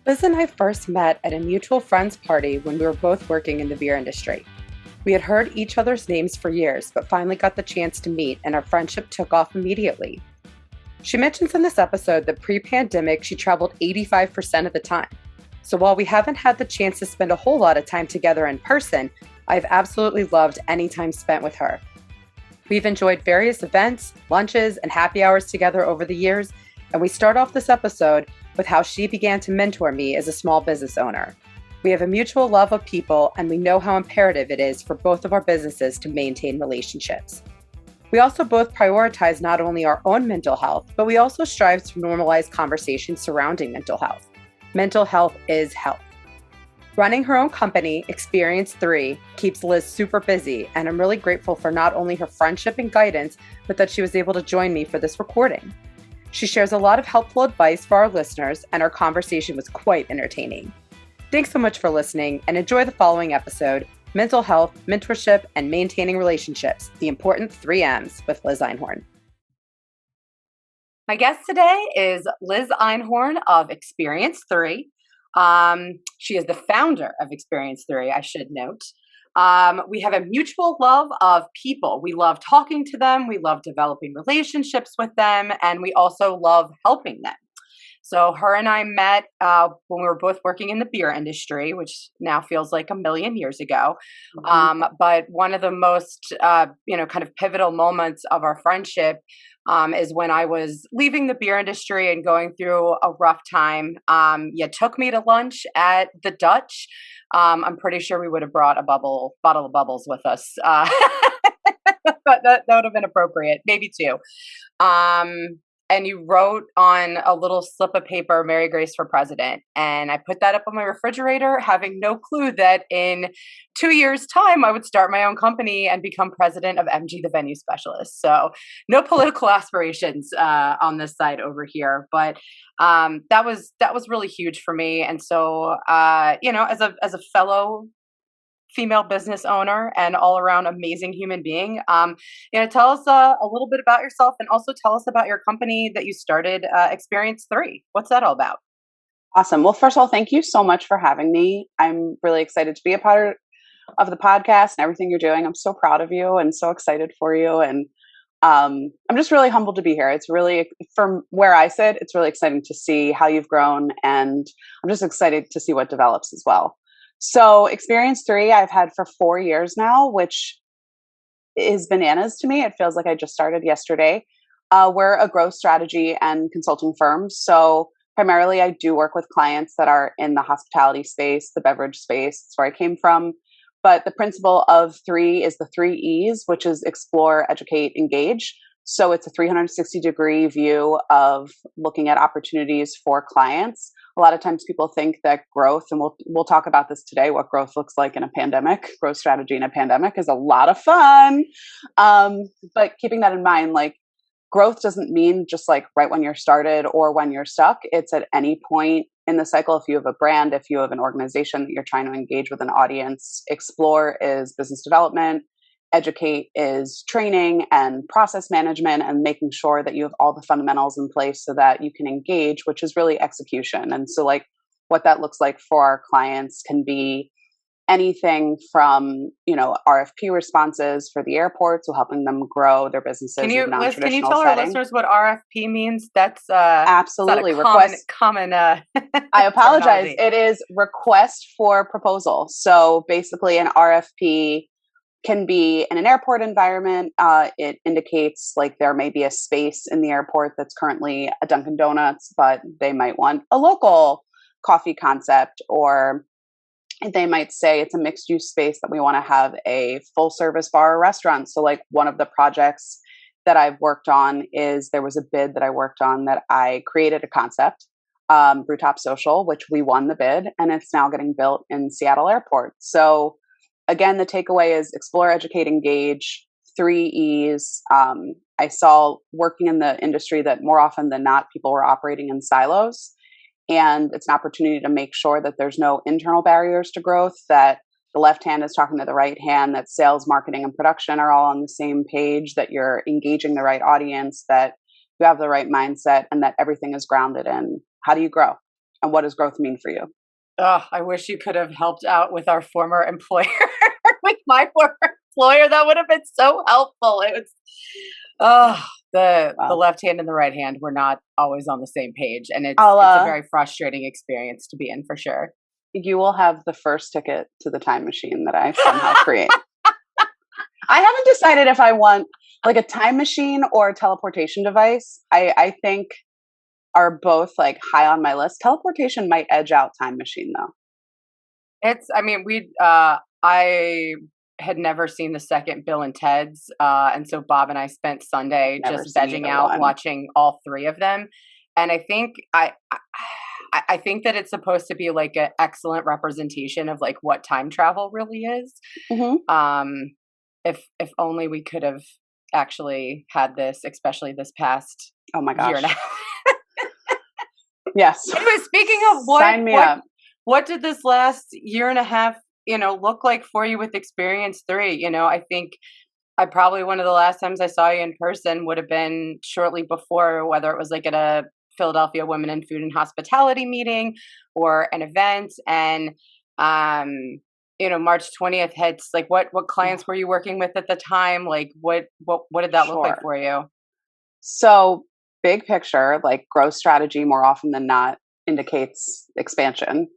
Liz and I first met at a mutual friend's party when we were both working in the beer industry. We had heard each other's names for years, but finally got the chance to meet, and our friendship took off immediately. She mentions in this episode that pre-pandemic, she traveled 85% of the time. So while we haven't had the chance to spend a whole lot of time together in person, I've absolutely loved any time spent with her. We've enjoyed various events, lunches, and happy hours together over the years, and we start off this episode with how she began to mentor me as a small business owner. We have a mutual love of people, and we know how imperative it is for both of our businesses to maintain relationships. We also both prioritize not only our own mental health, but we also strive to normalize conversations surrounding mental health. Mental health is health. Running her own company, Threee, keeps Liz super busy, and I'm really grateful for not only her friendship and guidance, but that she was able to join me for this recording. She shares a lot of helpful advice for our listeners, and our conversation was quite entertaining. Thanks so much for listening, and enjoy the following episode, Mental Health, Mentorship, and Maintaining Relationships, the Important 3 M's with Liz Einhorn. My guest today is Liz Einhorn of Threee. She is the founder of Threee, I should note. We have a mutual love of people. We love talking to them. We love developing relationships with them. And we also love helping them. So her and I met when we were both working in the beer industry, which now feels like a million years ago. But one of the most, kind of pivotal moments of our friendship is when I was leaving the beer industry and going through a rough time. You took me to lunch at the Dutch. I'm pretty sure we would have brought a bottle of bubbles with us. But that would have been appropriate, maybe 2. And you wrote on a little slip of paper, Mary Grace for President. And I put that up on my refrigerator, having no clue that in 2 years' time, I would start my own company and become president of MG, the venue specialist. So no political aspirations on this side over here. But that was really huge for me. And so, as a fellow female business owner and all around amazing human being. Tell us a little bit about yourself, and also tell us about your company that you started, Threee. What's that all about? Awesome. Well, first of all, thank you so much for having me. I'm really excited to be a part of the podcast and everything you're doing. I'm so proud of you and so excited for you. And I'm just really humbled to be here. It's really, from where I sit, it's really exciting to see how you've grown. And I'm just excited to see what develops as well. So Threee, I've had for 4 years now, which is bananas to me. It feels like I just started yesterday. We're a growth strategy and consulting firm. So primarily I do work with clients that are in the hospitality space, the beverage space. That's where I came from. But the principle of Threee is the 3 E's, which is explore, educate, engage. So it's a 360-degree view of looking at opportunities for clients. A lot of times people think that growth, and we'll talk about this today, what growth looks like in a pandemic, growth strategy in a pandemic is a lot of fun. But keeping that in mind, like growth doesn't mean just like right when you're started or when you're stuck. It's at any point in the cycle. If you have a brand, if you have an organization that you're trying to engage with an audience, explore is business development. Educate is training and process management and making sure that you have all the fundamentals in place so that you can engage, which is really execution. And so like what that looks like for our clients can be anything from, RFP responses for the airports, so helping them grow their businesses in non-traditional Liz, can you tell our listeners what RFP means? That's absolutely common. I apologize. It is request for proposal. So basically an RFP can be in an airport environment. It indicates like there may be a space in the airport that's currently a Dunkin' Donuts, but they might want a local coffee concept, or they might say it's a mixed use space that we want to have a full service bar or restaurant. So like one of the projects that I've worked on is there was a bid that I worked on that I created a concept, Brewtop Social, which we won the bid, and it's now getting built in Seattle Airport. So again, the takeaway is explore, educate, engage, 3 E's. I saw working in the industry that more often than not, people were operating in silos. And it's an opportunity to make sure that there's no internal barriers to growth, that the left hand is talking to the right hand, that sales, marketing, and production are all on the same page, that you're engaging the right audience, that you have the right mindset, and that everything is grounded in how do you grow? And what does growth mean for you? Oh, I wish you could have helped out with our former employer, with my former employer. That would have been so helpful. It was, oh, the Well, left hand and the right hand were not always on the same page, and I'll it's a very frustrating experience to be in for sure. you will have the first ticket to the time machine that I somehow create. I haven't decided if I want like a time machine or a teleportation device. I think are both like high on my list. Teleportation might edge out time machine though. It's, I mean, I had never seen the second Bill and Ted's, and so Bob and I spent Sunday Never just seen vegging either out one. watching all three of them, and I think I think that it's supposed to be like an excellent representation of like what time travel really is. Hmm. Um, if only we could have actually had this, especially this past Oh my year and a gosh. half. Yes. Anyway, speaking of Sign me up. what did this last year and a half, look like for you with Experience Three? I think I probably one of the last times I saw you in person would have been shortly before, whether it was like at a Philadelphia Women in Food and Hospitality meeting or an event. And um, March 20th hits. Like, what Oh, clients were you working with at the time? Like, what did that look like sure. for you? So, big picture, like growth strategy more often than not indicates expansion.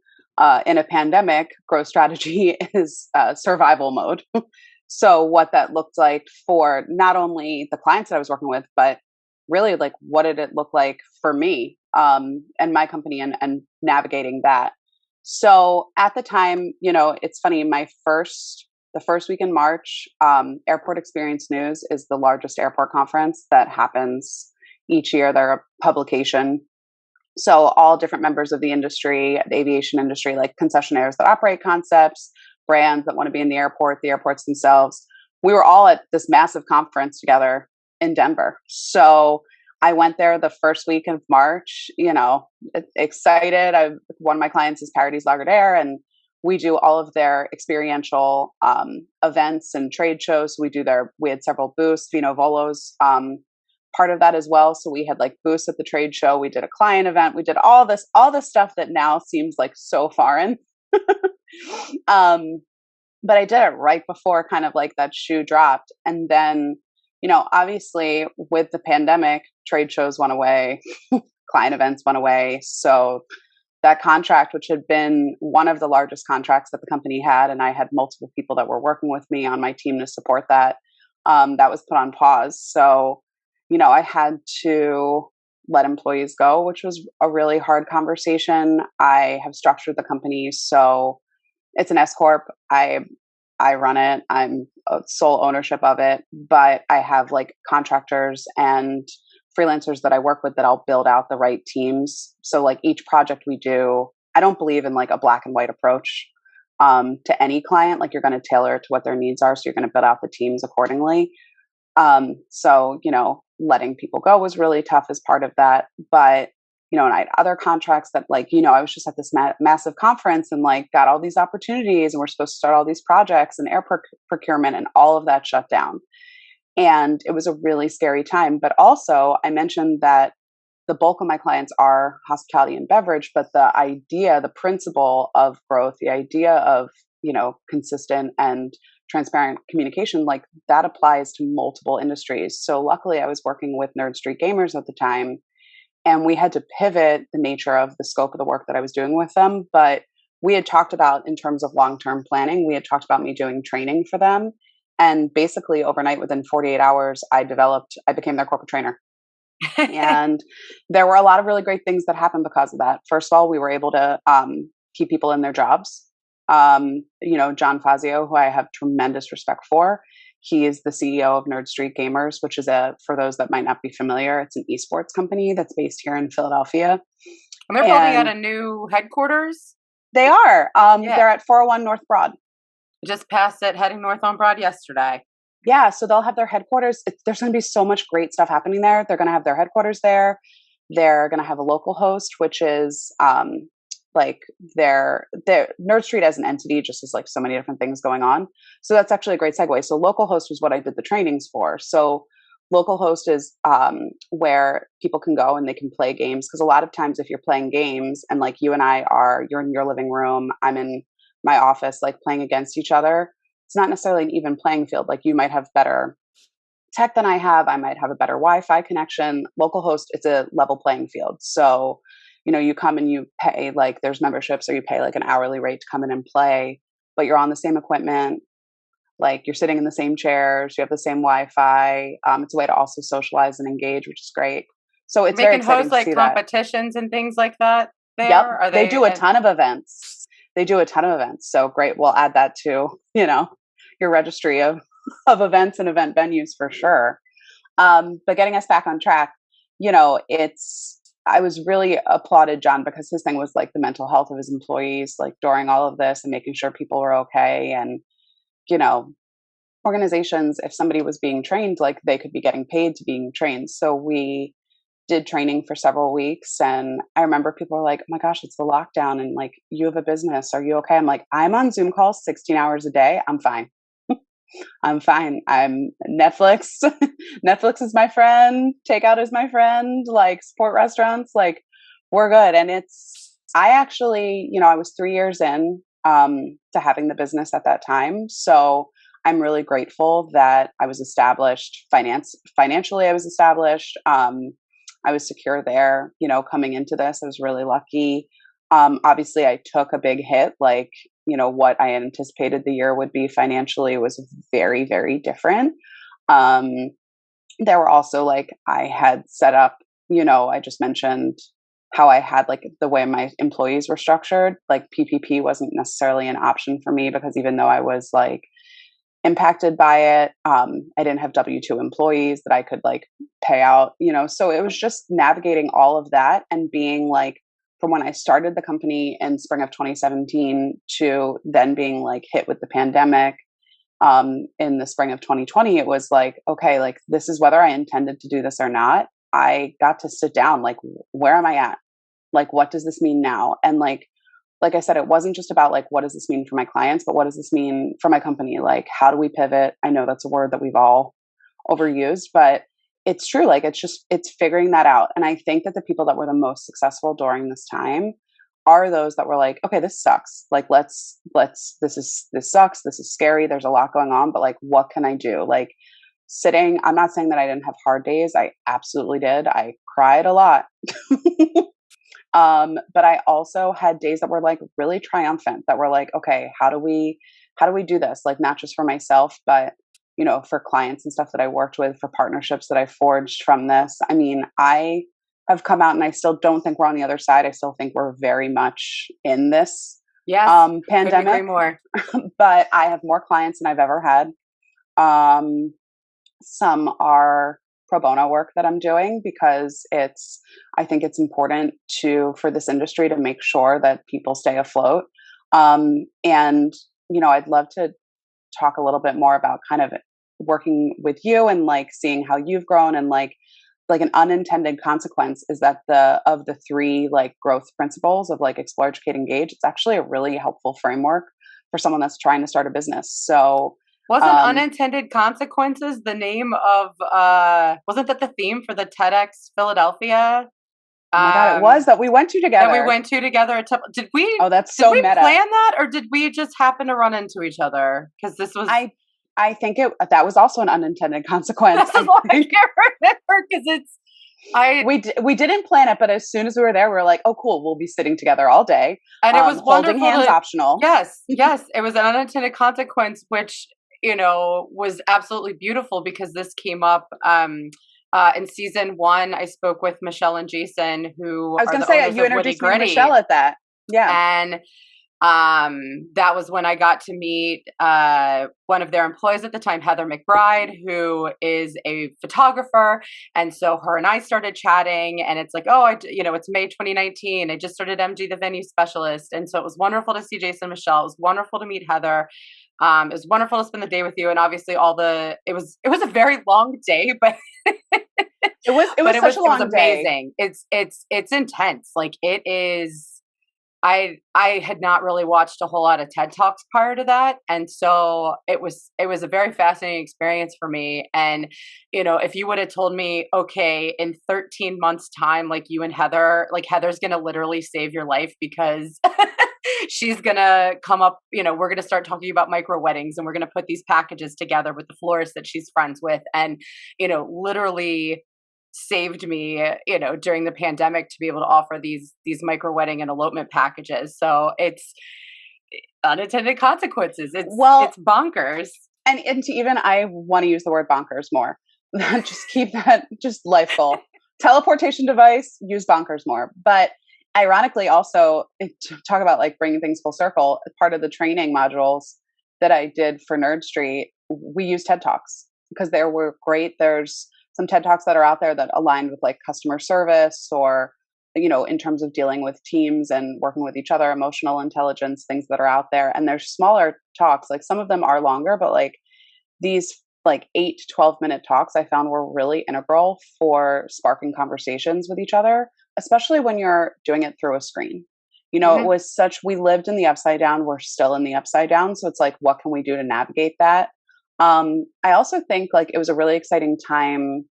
In a pandemic, growth strategy is survival mode. So, what that looked like for not only the clients that I was working with, but really like what did it look like for me and my company and navigating that. So, at the time, it's funny, the first week in March, Airport Experience News is the largest airport conference that happens each year. They're a publication. So, all different members of the aviation industry, like concessionaires that operate concepts, brands that want to be in the airports themselves, we were all at this massive conference together in Denver. So, I went there the first week of March, excited. One of my clients is Paradis Lagardère, and we do all of their experiential events and trade shows. We had several booths, Vino Volo's part of that as well. So we had like booths at the trade show. We did a client event. We did all this stuff that now seems like so foreign. um, but I did it right before kind of like that shoe dropped. And then, obviously with the pandemic, trade shows went away, client events went away. So that contract, which had been one of the largest contracts that the company had, and I had multiple people that were working with me on my team to support that, that was put on pause. So, I had to let employees go, which was a really hard conversation. I have structured the company so it's an S corp. I run it. I'm a sole ownership of it, but I have like contractors and freelancers that I work with that I'll build out the right teams. So like each project we do, I don't believe in like a black and white approach to any client. Like you're going to tailor it to what their needs are. So you're going to build out the teams accordingly. So, letting people go was really tough as part of that. But, and I had other contracts that like, I was just at this massive conference and like got all these opportunities and we're supposed to start all these projects and procurement and all of that shut down. And it was a really scary time. But also, I mentioned that the bulk of my clients are hospitality and beverage, but the principle of growth, the idea of, consistent and transparent communication, like that applies to multiple industries. So luckily, I was working with Nerd Street Gamers at the time, and we had to pivot the nature of the scope of the work that I was doing with them. But we had talked about, in terms of long-term planning, we had talked about me doing training for them. And basically overnight, within 48 hours, I became their corporate trainer. And there were a lot of really great things that happened because of that. First of all, we were able to keep people in their jobs. John Fazio, who I have tremendous respect for, he is the CEO of Nerd Street Gamers, which is for those that might not be familiar, it's an esports company that's based here in Philadelphia. And they're building out a new headquarters. They are. Yeah. They're at 401 North Broad. Just passed it, heading north on Broad yesterday. Yeah, so they'll have their headquarters. There's going to be so much great stuff happening there. They're going to have their headquarters there. They're going to have a local host, which is like their Nerd Street as an entity just has like so many different things going on. So that's actually a great segue. So local host was what I did the trainings for. So localhost is where people can go and they can play games. Because a lot of times, if you're playing games and like you and I are, you're in your living room, I'm in my office, like playing against each other, it's not necessarily an even playing field. Like you might have better tech than I have. I might have a better Wi-Fi connection. Localhost, it's a level playing field. So, you know, you come and you pay, like there's memberships, or you pay like an hourly rate to come in and play, but you're on the same equipment. Like you're sitting in the same chairs, you have the same Wi-Fi. It's a way to also socialize and engage, which is great. So it's They very can exciting host to like see that. competitions and things like that Yep, there. Are they they? do a ton of events. They do a ton of events. So great. We'll add that to, you know, your registry of events and event venues for sure. But getting us back on track, you know, I was really applauded John because his thing was like the mental health of his employees, like during all of this and making sure people were okay. And, you know, organizations, if somebody was being trained, like they could be getting paid to being trained. So we did training for several weeks. And I remember people were like, oh my gosh, it's the lockdown. And like, you have a business. Are you okay? I'm like, I'm on Zoom calls 16 hours a day. I'm fine. I'm fine. I'm Netflix. Netflix is my friend. Takeout is my friend. Like support restaurants, like we're good. And I actually, you know, I was 3 years in to having the business at that time. So I'm really grateful that I was established financially. I was established. I was secure there, you know, coming into this. I was really lucky. Obviously I took a big hit, like, you know, what I anticipated the year would be financially was very, very different. Um, there were also like, I had set up, you know, I just mentioned how I had like the way my employees were structured, like PPP wasn't necessarily an option for me because even though I was like impacted by it, I didn't have W-2 employees that I could like pay out, you know, so it was just navigating all of that and being like, from when I started the company in spring of 2017 to then being like hit with the pandemic in the spring of 2020, it was like, okay, like this is whether I intended to do this or not. I got to sit down, like, where am I at? Like, what does this mean now? And like I said, it wasn't just about like, what does this mean for my clients, but what does this mean for my company? Like, how do we pivot? I know that's a word that we've all overused, but it's true. Like, it's figuring that out. And I think that the people that were the most successful during this time are those that were like, okay, this sucks. Like, this sucks. This is scary. There's a lot going on, but like, what can I do? Like I'm not saying that I didn't have hard days. I absolutely did. I cried a lot. But I also had days that were like really triumphant, that were like, okay, how do we do this? Like, not just for myself, but you know, for clients and stuff that I worked with, for partnerships that I forged from this. I mean, I have come out and I still don't think we're on the other side. I still think we're very much in this Yes, couldn't agree pandemic, more. but I have more clients than I've ever had. Some are pro bono work that I'm doing because I think it's important for this industry to make sure that people stay afloat. And, you know, I'd love to talk a little bit more about kind of working with you and like seeing how you've grown, and like an unintended consequence is that of the three like growth principles of like explore, educate, engage, it's actually a really helpful framework for someone that's trying to start a business. So wasn't unintended consequences the name of wasn't that the theme for the TEDx Philadelphia? Oh my God, it was that we went to together. That we went to together at Did we? Oh, that's so meta. Did we plan that, or did we just happen to run into each other? Because this was. I think that was also an unintended consequence. I can't remember because we didn't plan it, but as soon as we were there, we were like, oh, cool, we'll be sitting together all day. And it was holding hands optional. Yes, yes, it was an unintended consequence, which, you know, was absolutely beautiful because this came up in season 1. I spoke with Michelle and Jason, who I was going to say, you introduced me to Michelle at that. Yeah. And that was when I got to meet one of their employees at the time, Heather McBride, who is a photographer. And so her and I started chatting, and it's like, oh, it's May 2019. I just started MG, the venue specialist. And so it was wonderful to see Jason and Michelle. It was wonderful to meet Heather. It was wonderful to spend the day with you. And obviously it was a very long day, but it was such a long day. Amazing. It's intense. Like, it is. I had not really watched a whole lot of TED Talks prior to that, and so it was a very fascinating experience for me. And if you would have told me, okay, in 13 months' time, like you and Heather, like Heather's gonna literally save your life because she's gonna come up, we're gonna start talking about micro weddings, and we're gonna put these packages together with the florist that she's friends with, and literally saved me, during the pandemic to be able to offer these micro wedding and elopement packages. So it's unintended consequences. It's bonkers. And to even, I want to use the word bonkers more. Just keep that just life goal. Teleportation device, use bonkers more. But ironically, also to talk about like bringing things full circle, part of the training modules that I did for Nerd Street, we used TED Talks because they were great. There's some TED Talks that are out there that aligned with like customer service or, in terms of dealing with teams and working with each other, emotional intelligence, things that are out there. And there's smaller talks, like some of them are longer, but like these like 8 to 12-minute talks I found were really integral for sparking conversations with each other, especially when you're doing it through a screen. It was we lived in the upside down. We're still in the upside down. So it's like, what can we do to navigate that? I also think like it was a really exciting time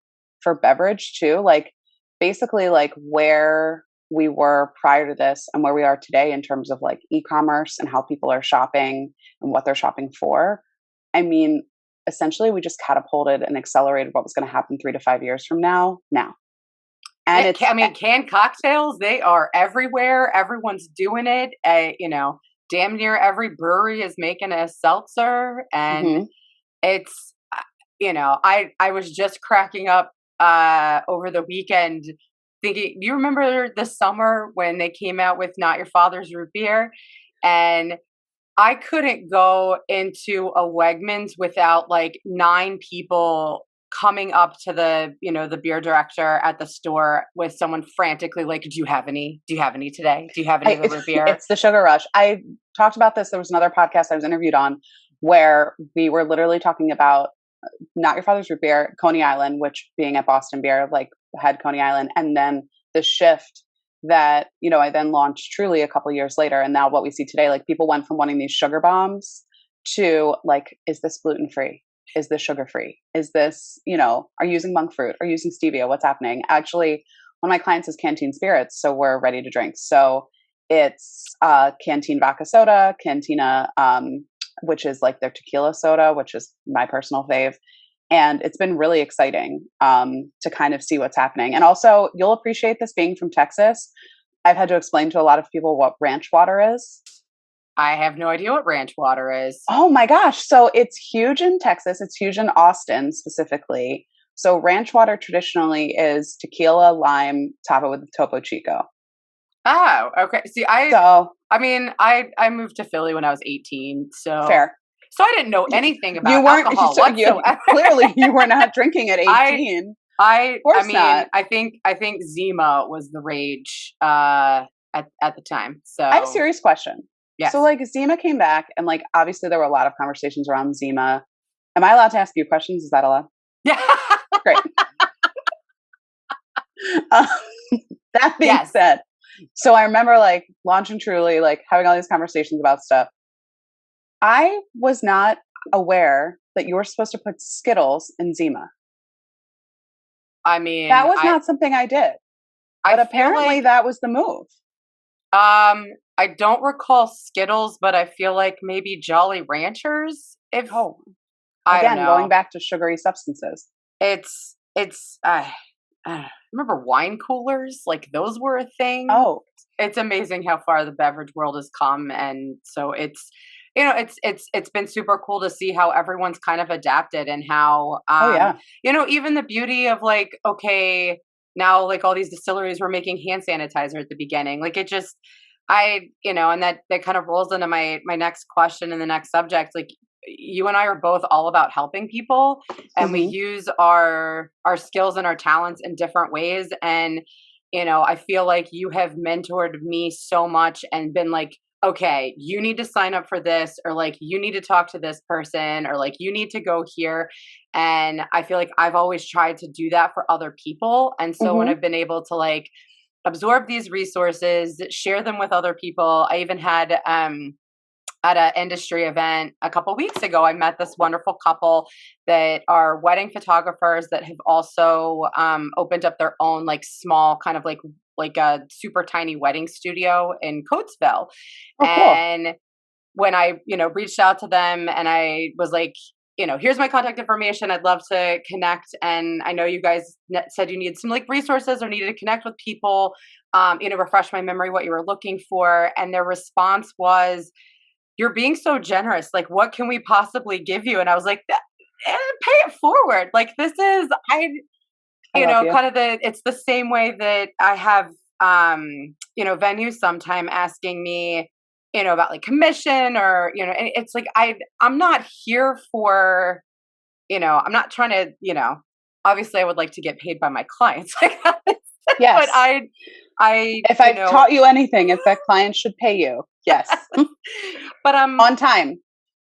for beverage too. Like basically like where we were prior to this and where we are today in terms of like e-commerce and how people are shopping and what they're shopping for. I mean, essentially we just catapulted and accelerated what was going to happen 3 to 5 years from now. And canned cocktails, they are everywhere. Everyone's doing it. Damn near every brewery is making a seltzer, and it's, I was just cracking up over the weekend thinking, do you remember the summer when they came out with Not Your Father's Root Beer? And I couldn't go into a Wegmans without like 9 people coming up to the beer director at the store with someone frantically like, do you have any today? Do you have any of the root beer? It's the sugar rush. I talked about this. There was another podcast I was interviewed on where we were literally talking about Not Your Father's Root Beer, Coney Island, which being at Boston Beer, like had Coney Island, and then the shift that, I then launched Truly a couple years later. And now what we see today, like people went from wanting these sugar bombs to like, is this gluten-free? Is this sugar-free? Is this, are you using monk fruit? Are you using stevia? What's happening? Actually, one of my clients is Canteen Spirits, so we're ready to drink. So it's Canteen Vodka Soda, Cantina, which is like their tequila soda, which is my personal fave. And it's been really exciting to kind of see what's happening. And also, you'll appreciate this being from Texas. I've had to explain to a lot of people what ranch water is. I have no idea what ranch water is. Oh my gosh. So it's huge in Texas. It's huge in Austin specifically. So ranch water traditionally is tequila, lime, top it with Topo Chico. Oh, okay. See, I moved to Philly when I was 18. So fair. So I didn't know anything about alcohol whatsoever. Clearly, you were not drinking at 18. I think Zima was the rage at the time. So I have a serious question. Yes. So like Zima came back, and like obviously there were a lot of conversations around Zima. Am I allowed to ask you questions? Is that allowed? Yeah. Great. That being said, so I remember like launching Truly, like having all these conversations about stuff. I was not aware that you were supposed to put Skittles in Zima. I mean, that was not something I did. But apparently that was the move. I don't recall Skittles, but I feel like maybe Jolly Ranchers. Going back to sugary substances. It's I remember wine coolers, like those were a thing. Oh, it's amazing how far the beverage world has come, and so it's been super cool to see how everyone's kind of adapted and how even the beauty of like, okay, now like all these distilleries were making hand sanitizer at the beginning, like it just and that kind of rolls into my next question and the next subject. Like you and I are both all about helping people, and we use our skills and our talents in different ways. And I feel like you have mentored me so much and been like, okay, you need to sign up for this, or like you need to talk to this person, or like you need to go here. And I feel like I've always tried to do that for other people. And so when I've been able to like absorb these resources, share them with other people. I even had at an industry event a couple weeks ago, I met this wonderful couple that are wedding photographers that have also opened up their own like small kind of like a super tiny wedding studio in Coatesville. Oh, cool. And when I, reached out to them and I was like, here's my contact information. I'd love to connect. And I know you guys said you needed some like resources or needed to connect with people, refresh my memory, what you were looking for. And their response was, you're being so generous. Like, what can we possibly give you? And I was like, pay it forward. Like, this is, I love you. kind of it's the same way that I have, venues sometime asking me, about like commission or, and it's like, I'm not here for, I'm not trying to, obviously I would like to get paid by my clients. Yes. But I, if I've taught you anything, if that client should pay you, yes. But I'm on time.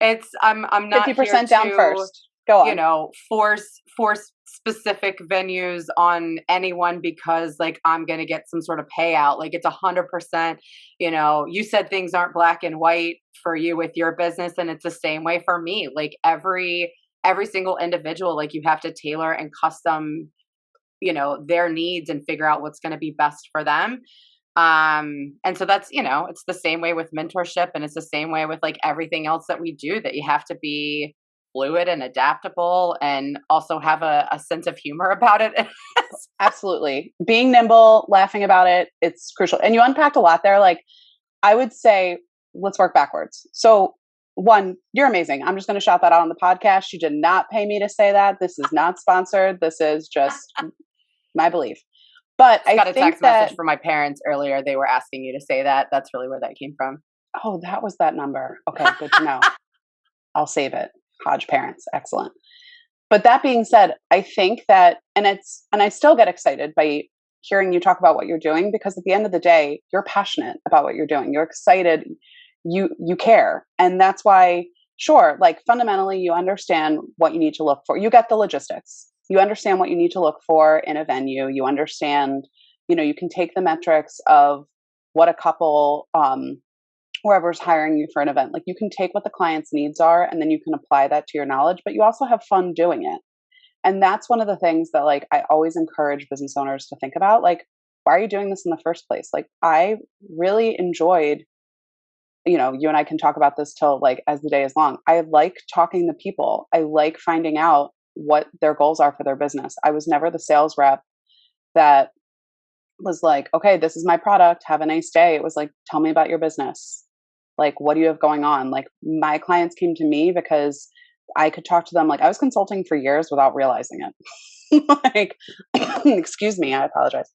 I'm not 50% here down to, first. Go on. Force specific venues on anyone because like I'm going to get some sort of payout. Like it's 100%, you said things aren't black and white for you with your business. And it's the same way for me. Like every single individual, like you have to tailor and custom, their needs and figure out what's going to be best for them. And so that's, it's the same way with mentorship and it's the same way with like everything else that we do, that you have to be fluid and adaptable and also have a sense of humor about it. Absolutely. Being nimble, laughing about it, it's crucial. And you unpacked a lot there. Like I would say, let's work backwards. So one, you're amazing. I'm just going to shout that out on the podcast. You did not pay me to say that. This is not sponsored. This is just my belief. But I got a think text message from my parents earlier. They were asking you to say that. That's really where that came from. Oh, that was that number. Okay, good to know. I'll save it. Hodge parents. Excellent. But that being said, I think that, and I still get excited by hearing you talk about what you're doing, because at the end of the day, you're passionate about what you're doing. You're excited. You care. And that's why, sure, like fundamentally, you understand what you need to look for. You get the logistics. You understand what you need to look for in a venue. You understand, you can take the metrics of what a couple, whoever's hiring you for an event, like you can take what the client's needs are and then you can apply that to your knowledge, but you also have fun doing it. And that's one of the things that like I always encourage business owners to think about. Like, why are you doing this in the first place? Like I really enjoyed, you and I can talk about this till like as the day is long. I like talking to people. I like finding out what their goals are for their business. I was never the sales rep that was like, okay, this is my product. Have a nice day. It was like, tell me about your business. Like, what do you have going on? Like my clients came to me because I could talk to them. Like I was consulting for years without realizing it. Like, excuse me, I apologize.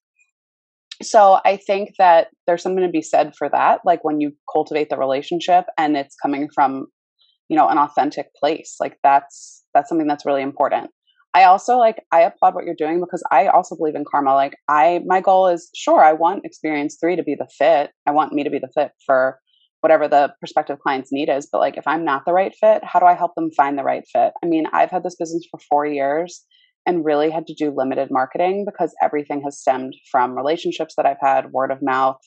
So I think that there's something to be said for that. Like when you cultivate the relationship and it's coming from, an authentic place, like that's something that's really important. I also I applaud what you're doing because I also believe in karma. Like my goal is, sure, I want Experience Threee to be the fit. I want me to be the fit for whatever the prospective client's need is. But like, if I'm not the right fit, how do I help them find the right fit? I mean, I've had this business for 4 years and really had to do limited marketing because everything has stemmed from relationships that I've had, word of mouth,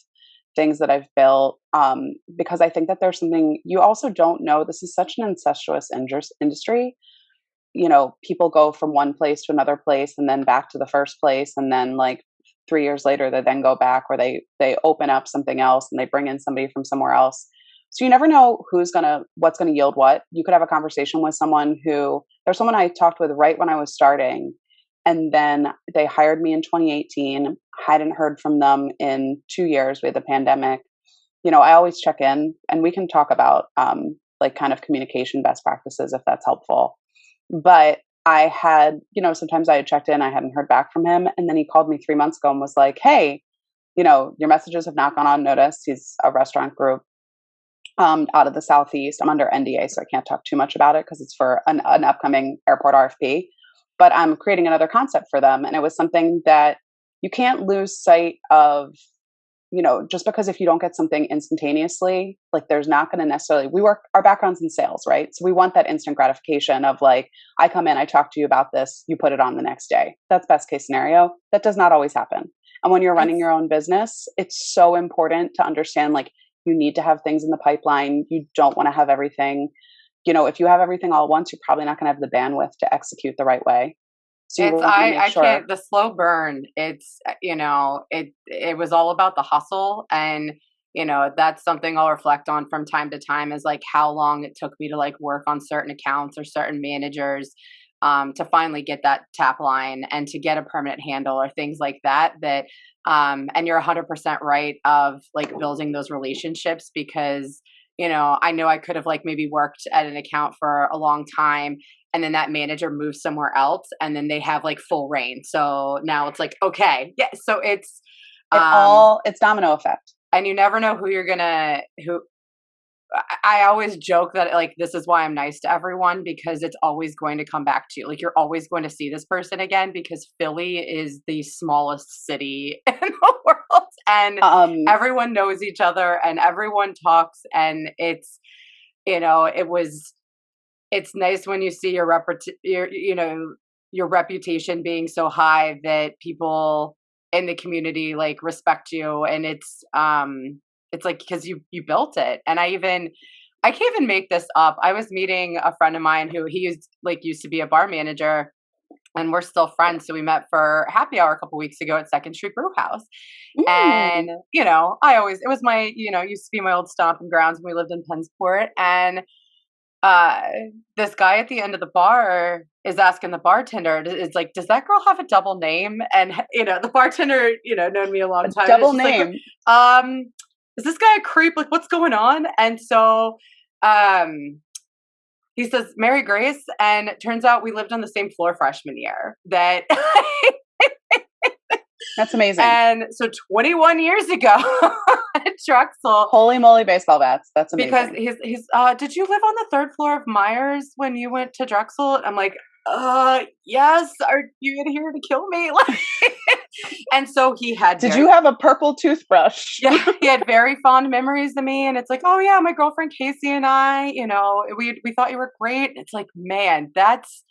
things that I've built. Because I think that there's something you also don't know. This is such an incestuous industry. People go from one place to another place and then back to the first place. And then like 3 years later, they then go back or they open up something else and they bring in somebody from somewhere else. So you never know what's going to yield what. You could have a conversation with there's someone I talked with right when I was starting. And then they hired me in 2018. Hadn't heard from them in 2 years. We had the pandemic. I always check in and we can talk about like kind of communication best practices if that's helpful. But I had, sometimes I had checked in, I hadn't heard back from him. And then he called me 3 months ago and was like, hey, your messages have not gone unnoticed. He's a restaurant group out of the Southeast. I'm under NDA, so I can't talk too much about it because it's for an upcoming airport RFP. But I'm creating another concept for them. And it was something that you can't lose sight of, just because if you don't get something instantaneously, like there's not going to necessarily, our background's in sales, right? So we want that instant gratification of like, I come in, I talk to you about this, you put it on the next day. That's best case scenario. That does not always happen. And when you're running It's your own business, it's so important to understand like you need to have things in the pipeline. You don't want to have everything. If you have everything all at once, you're probably not going to have the bandwidth to execute the right way. So you It's want to make I sure. can't the slow burn. It's it was all about the hustle, and that's something I'll reflect on from time to time is like how long it took me to like work on certain accounts or certain managers to finally get that tap line and to get a permanent handle or things like that and you're 100% right of like building those relationships because I know I could have like maybe worked at an account for a long time and then that manager moves somewhere else and then they have like full reign. So now it's like, okay, yeah. So It's domino effect. and you never know who you're gonna, who I always joke that like this is why I'm nice to everyone because it's always going to come back to you. Like you're always going to see this person again because Philly is the smallest city in the world and Um, everyone knows each other and everyone talks and it's nice when you see your reputation being so high that people in the community like respect you and it's like because you built it and I can't even make this up. I was meeting a friend of mine who used to be a bar manager and we're still friends, so we met for happy hour a couple weeks ago at Second Street Brew House. And mm, it was my used to be my old stomping grounds when we lived in Pensport. And uh this guy at the end of the bar is asking the bartender, is like, does that girl have a double name? And the bartender known me a long a time and it's double just like, name. um is this guy a creep? Like, what's going on? And so he says Mary Grace, and it turns out we lived on the same floor freshman year that That's amazing. and so 21 years ago at Drexel. Holy moly, baseball bats. That's Because amazing. he's did you live on the third floor of Myers when you went to Drexel? I'm like, yes. Are you in here to kill me? Like, and so he had Did you have a purple toothbrush? yeah, he had very fond memories of me, and it's like, oh yeah, my girlfriend Casey and I, we thought you were great. It's like, man, that's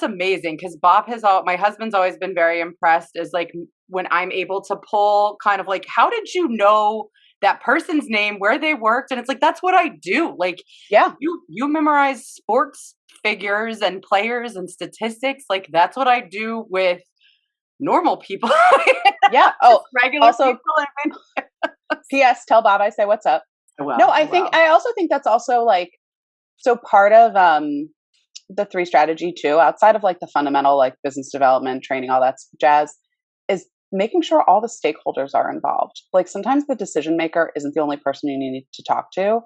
amazing because my husband's always been very impressed is like when I'm able to pull kind of like, how did you know that person's name, where they worked? And it's like, that's what I do. Like Yeah. you memorize sports figures and players and statistics. Like that's what I do with normal people. Yeah. Just Oh, regular also, people. I mean, P.S. Tell Bob I say what's up. No, I will. I also think that's also like, so part of the Threee strategy too, outside of like the fundamental like business development, training, all that jazz, is making sure all the stakeholders are involved. Like sometimes the decision maker isn't the only person you need to talk to.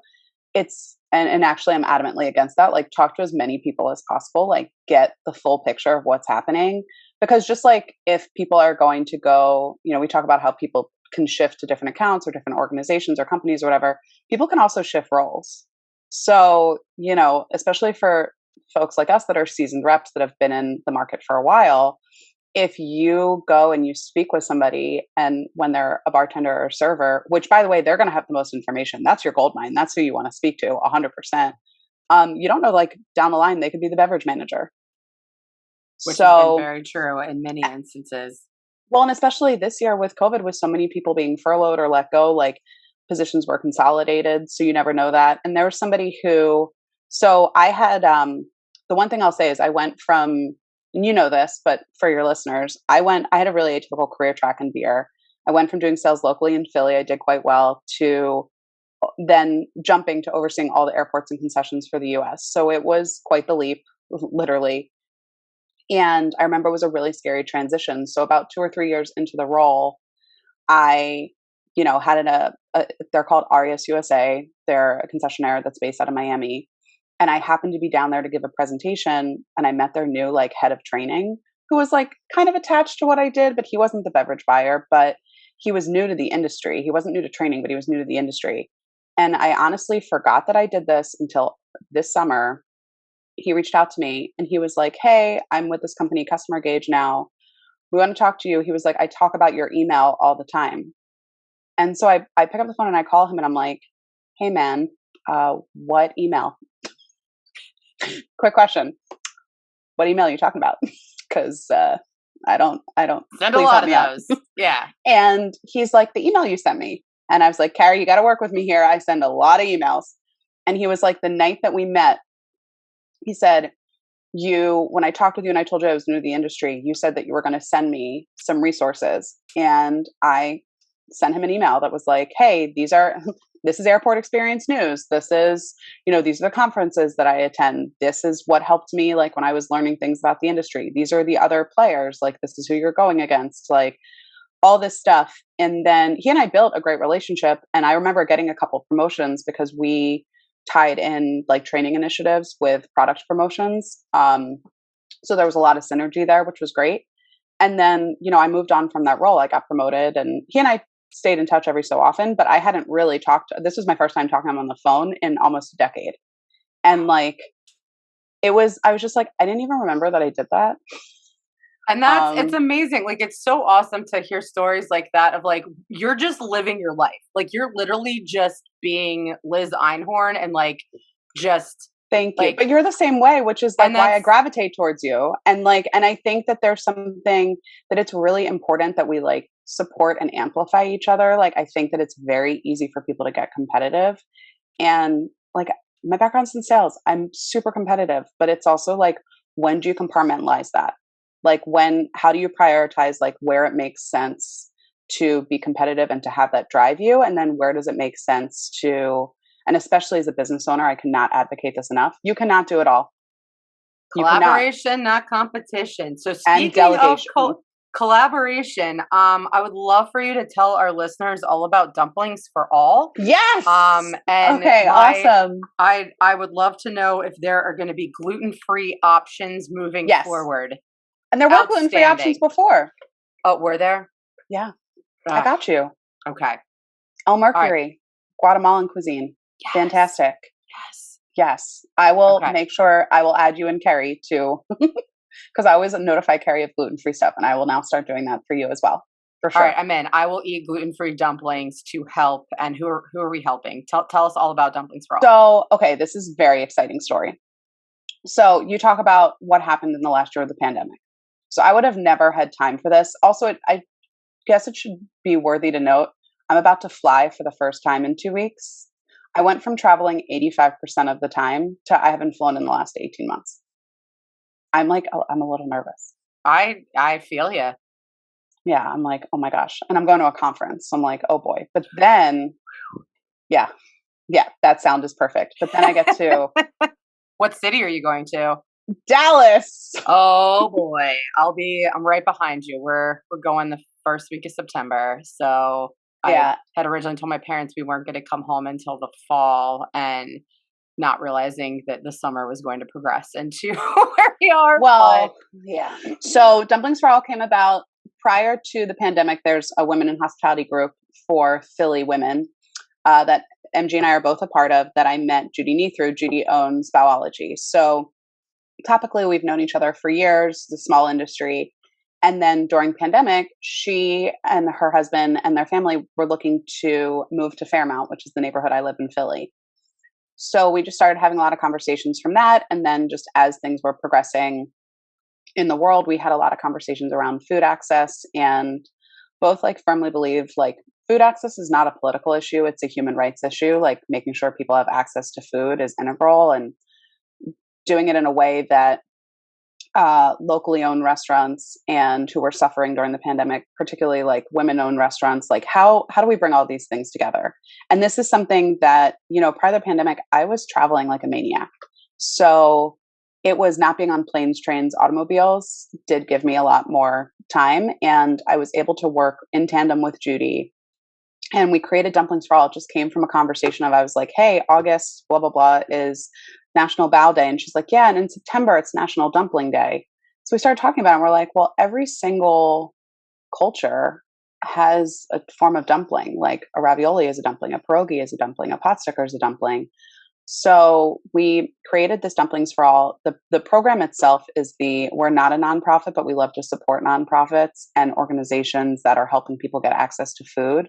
And actually I'm adamantly against that. Like talk to as many people as possible, like get the full picture of what's happening. Because just like if people are going to go, we talk about how people can shift to different accounts or different organizations or companies or whatever, people can also shift roles. So, especially for folks like us that are seasoned reps that have been in the market for a while, if you go and you speak with somebody and when they're a bartender or a server, which by the way, they're going to have the most information. That's your gold mine. That's who you want to speak to 100%. You don't know, like down the line, they could be the beverage manager. Which has been So, very true in many instances. well, and especially this year with COVID, with so many people being furloughed or let go, like positions were consolidated. So you never know that. And there was somebody so I had, the one thing I'll say is I went from, and you know this, but for your listeners, I had a really atypical career track in beer. I went from doing sales locally in Philly, I did quite well, to then jumping to overseeing all the airports and concessions for the US. So it was quite the leap, literally. And I remember it was a really scary transition. So about 2 or 3 years into the role, I, had they're called Arias USA. They're a concessionaire that's based out of Miami. And I happened to be down there to give a presentation and I met their new like head of training who was like kind of attached to what I did, but he wasn't the beverage buyer, but he was new to the industry. He wasn't new to training, but he was new to the industry. And I honestly forgot that I did this until this summer. He reached out to me and he was like, hey, I'm with this company, Customer Gauge now. We want to talk to you. He was like, I talk about your email all the time. And so I pick up the phone and I call him and I'm like, hey man, what email? Quick question. What email are you talking about? Because I don't, Send a please lot help of me out. those. Yeah. And he's like, the email you sent me. And I was like, Carrie, you got to work with me here. I send a lot of emails. And he was like, the night that we met, he said, when I talked with you and I told you I was new to the industry, you said that you were going to send me some resources. And I sent him an email that was like, hey, this is airport experience news. This is, these are the conferences that I attend. This is what helped me, like, when I was learning things about the industry. These are the other players. Like, this is who you're going against, like all this stuff. And then he and I built a great relationship. And I remember getting a couple promotions because we tied in like training initiatives with product promotions. So there was a lot of synergy there, which was great. And then, I moved on from that role. I got promoted, and he and I stayed in touch every so often, but I hadn't really this was my first time talking to him on the phone in almost a decade. And like, I was just like, I didn't even remember that I did that. And it's amazing. Like, it's so awesome to hear stories like that of like, you're just living your life. Like, you're literally just being Liz Einhorn and like, just. Thank you. But you're the same way, which is like why I gravitate towards you. And like, and I think that there's something that it's really important that we like support and amplify each other. Like, I think that it's very easy for people to get competitive. And like, my background's in sales. I'm super competitive, but it's also like, when do you compartmentalize that? Like, how do you prioritize like where it makes sense to be competitive and to have that drive you? And then where does it make sense and especially as a business owner, I cannot advocate this enough. You cannot do it all. Collaboration, not competition. So speaking of collaboration, I would love for you to tell our listeners all about Dumplings for All. Yes. And okay, awesome. I would love to know if there are going to be gluten-free options moving forward. And there were gluten-free options before. Oh, were there? Yeah. I got you. Okay. El Mercury, Guatemalan cuisine. Yes. Fantastic. Yes. I will make sure I will add you and Carrie too, because I always notify Carrie of gluten-free stuff, and I will now start doing that for you as well. For sure. All right, I'm in. I will eat gluten-free dumplings to help. And who are we helping? Tell us all about Dumplings for All. So, okay, this is a very exciting story. So you talk about what happened in the last year of the pandemic. So I would have never had time for this. Also, I guess it should be worthy to note, I'm about to fly for the first time in 2 weeks. I went from traveling 85% of the time to I haven't flown in the last 18 months. I'm like, I'm a little nervous. I feel you. Yeah, I'm like, oh my gosh. And I'm going to a conference. So I'm like, oh boy. But then, yeah, that sound is perfect. But then I get to. What city are you going to? Dallas. Oh boy. I'm right behind you. We're going the first week of September. So I had originally told my parents we weren't going to come home until the fall, and not realizing that the summer was going to progress into where we are. Well, yeah. So Dumplings for All came about prior to the pandemic. There's a women in hospitality group for Philly women that MG and I are both a part of, that I met Judy Nee through. Judy owns Bowology. So topically, we've known each other for years, the small industry. And then during pandemic, she and her husband and their family were looking to move to Fairmount, which is the neighborhood I live in Philly. So we just started having a lot of conversations from that. And then just as things were progressing in the world, we had a lot of conversations around food access, and both like firmly believe like food access is not a political issue. It's a human rights issue. Like, making sure people have access to food is integral, and doing it in a way that locally owned restaurants and who were suffering during the pandemic, particularly like women-owned restaurants, like how do we bring all these things together? And this is something that, prior to the pandemic, I was traveling like a maniac. So it was not being on planes, trains, automobiles did give me a lot more time. And I was able to work in tandem with Judy. And we created Dumplings for All. It just came from a conversation of, I was like, hey, August, blah, blah, blah, is National Bow Day. And she's like, yeah, and in September, it's National Dumpling Day. So we started talking about it, and we're like, well, every single culture has a form of dumpling. Like, a ravioli is a dumpling, a pierogi is a dumpling, a pot sticker is a dumpling. So we created this Dumplings for All. The program itself is we're not a nonprofit, but we love to support nonprofits and organizations that are helping people get access to food.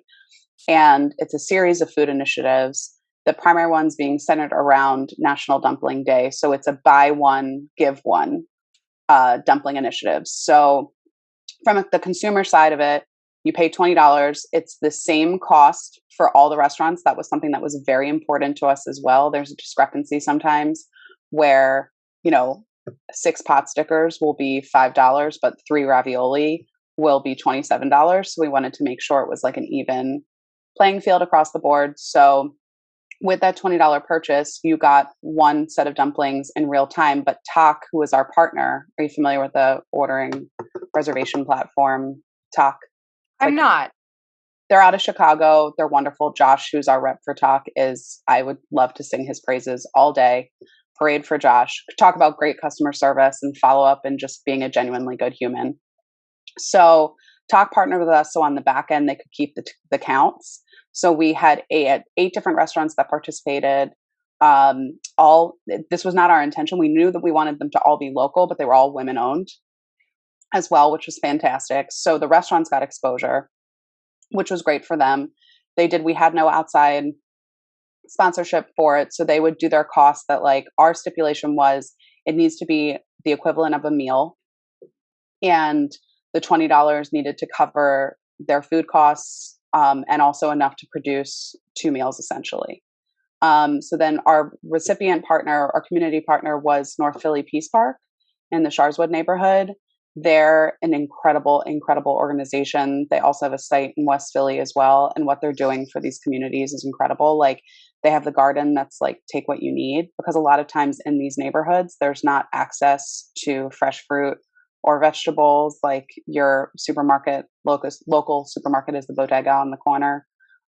And it's a series of food initiatives, the primary ones being centered around National Dumpling Day. So it's a buy one, give one dumpling initiative. So from the consumer side of it, you pay $20. It's the same cost for all the restaurants. That was something that was very important to us as well. There's a discrepancy sometimes where, 6 pot stickers will be $5, but 3 ravioli will be $27. So we wanted to make sure it was like an even playing field across the board. So with that $20 purchase, you got one set of dumplings in real time. But Talk, who is our partner, are you familiar with the ordering reservation platform, Talk? I'm not. They're out of Chicago. They're wonderful. Josh, who's our rep for Talk, I would love to sing his praises all day. Parade for Josh. Talk about great customer service and follow up and just being a genuinely good human. So Talk partnered with us so on the back end they could keep the counts. So we had 8 different restaurants that participated. This was not our intention. We knew that we wanted them to all be local, but they were all women owned as well, which was fantastic. So the restaurants got exposure, which was great for them. We had no outside sponsorship for it. So they would do their costs that, like, our stipulation was it needs to be the equivalent of a meal. And the $20 needed to cover their food costs, and also enough to produce 2 meals essentially. So then our recipient partner, our community partner, was North Philly Peace Park in the Sharswood neighborhood. They're an incredible, incredible organization. They also have a site in West Philly as well. And what they're doing for these communities is incredible. Like, they have the garden that's like, take what you need, because a lot of times in these neighborhoods, there's not access to fresh fruit or vegetables. Like, your supermarket, local supermarket is the bodega on the corner.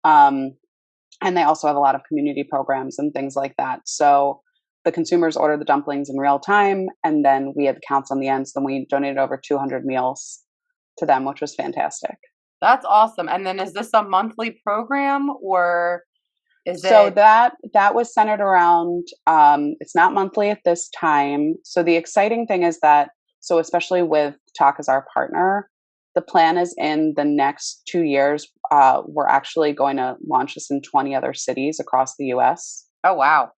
And they also have a lot of community programs and things like that. So the consumers order the dumplings in real time, and then we had the counts on the end. So we donated over 200 meals to them, which was fantastic. That's awesome. And then is this a monthly program, or is so it? that was centered around, it's not monthly at this time. So the exciting thing is that, so especially with Talk as our partner, the plan is in the next 2 years, we're actually going to launch this in 20 other cities across the US. Oh, wow.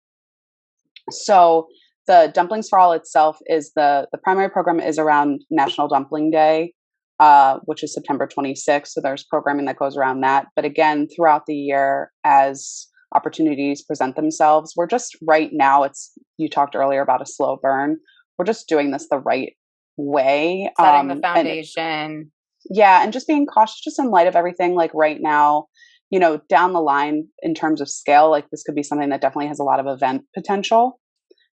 So the Dumplings for All itself is the primary program is around National Dumpling Day, which is September 26th. So there's programming that goes around that. But again, throughout the year, as opportunities present themselves, we're just right now, you talked earlier about a slow burn. We're just doing this the right way. Setting the foundation. And just being cautious just in light of everything. Like right now, down the line in terms of scale, like this could be something that definitely has a lot of event potential,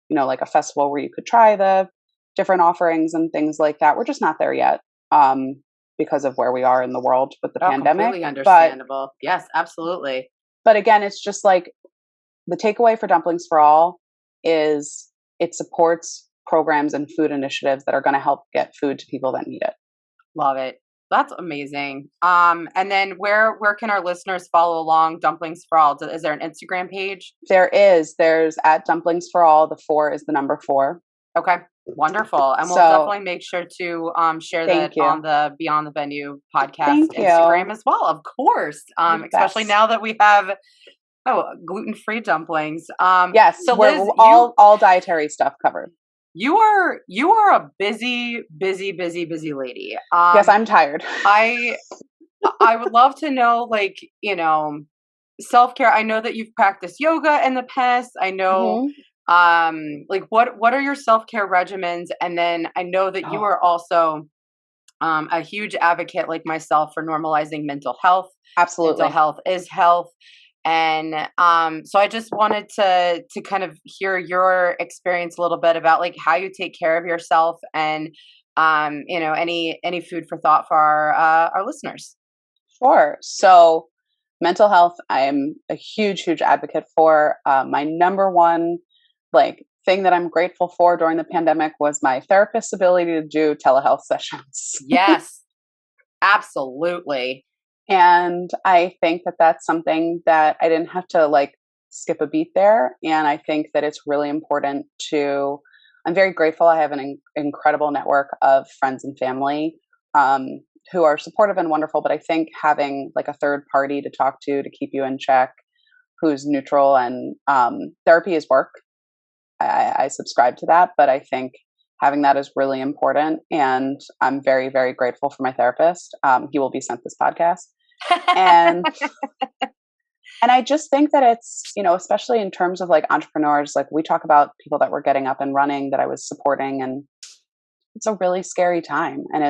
like a festival where you could try the different offerings and things like that. We're just not there yet, because of where we are in the world with the pandemic. Completely understandable. Yes, absolutely. But again, it's just like the takeaway for Dumplings for All is it supports programs and food initiatives that are going to help get food to people that need it. Love it. That's amazing. And then where can our listeners follow along Dumplings for All? Is there an Instagram page? There's at Dumplings for All. The 4 is the number 4. Okay. Wonderful. And we'll definitely make sure to share that on the Beyond the Venue podcast Instagram as well, of course. Especially now that we have gluten-free dumplings. Yes, so Liz, all dietary stuff covered. You are a busy lady. Yes, I'm tired. I would love to know, self-care. I know that you've practiced yoga in the past. I know, what are your self-care regimens? And then I know that you are also a huge advocate, like myself, for normalizing mental health. Absolutely. Mental health is health. And so I just wanted to kind of hear your experience a little bit about like how you take care of yourself, and any food for thought for our listeners. Sure. So mental health, I'm a huge advocate for. My number one thing that I'm grateful for during the pandemic was my therapist's ability to do telehealth sessions. Yes, absolutely. And I think that that's something that I didn't have to skip a beat there. And I think that it's really important I'm very grateful. I have an incredible network of friends and family who are supportive and wonderful. But I think having a third party to talk to keep you in check, who's neutral, and therapy is work. I subscribe to that. But I think having that is really important. And I'm very, very grateful for my therapist. He will be sent this podcast. And and I just think that it's, especially in terms of like entrepreneurs, like we talk about people that were getting up and running that I was supporting, and it's a really scary time. And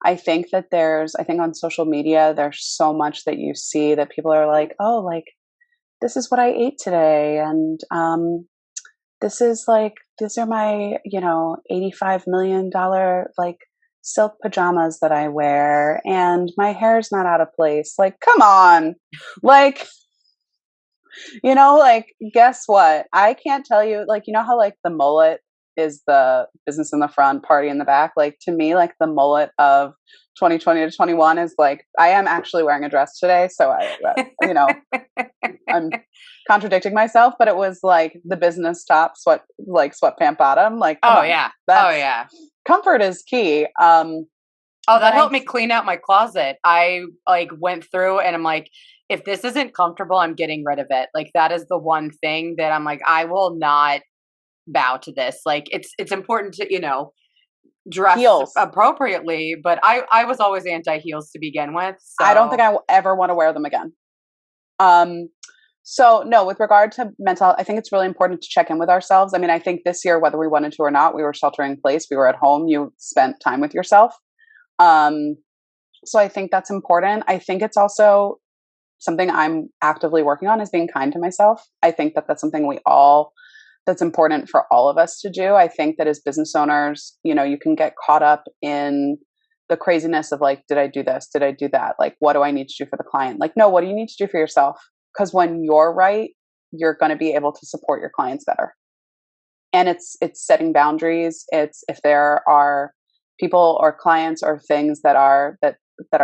I think on social media, there's so much that you see that people are like, oh, like, this is what I ate today. And, these are my, $85 million, like, silk pajamas that I wear, and my hair's not out of place. Like, come on. Like, like, guess what? I can't tell you, like, how like the mullet is the business in the front, party in the back. Like, to me, like the mullet of 2020 to 21 is like, I am actually wearing a dress today. So I'm contradicting myself, but it was like the business top sweatpant bottom. Like, oh yeah. Comfort is key. That helped me clean out my closet. I like went through and I'm like, if this isn't comfortable, I'm getting rid of it. Like, that is the one thing that I'm like, I will not bow to this. Like, it's important to, dress heels appropriately, but I was always anti heels to begin with. So. I don't think I will ever want to wear them again. So no, with regard to mental health, I think it's really important to check in with ourselves. I mean, I think this year, whether we wanted to or not, we were sheltering in place. We were at home. You spent time with yourself. So I think that's important. I think it's also something I'm actively working on, is being kind to myself. I think that that's something that's important for all of us to do. I think that as business owners, you can get caught up in the craziness of like, did I do this? Did I do that? Like, what do I need to do for the client? Like, no, what do you need to do for yourself? Because when you're right, you're going to be able to support your clients better. And it's setting boundaries. It's if there are people or clients or things that are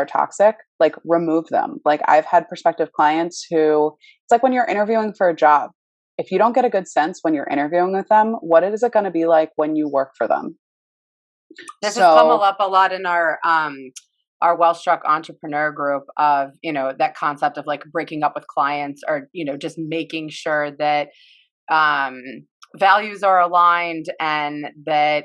toxic, like, remove them. Like, I've had prospective clients who, it's like when you're interviewing for a job, if you don't get a good sense when you're interviewing with them, what is it going to be like when you work for them? This has come up a lot in our well-struck entrepreneur group of, that concept of like breaking up with clients, or, just making sure that values are aligned, and that,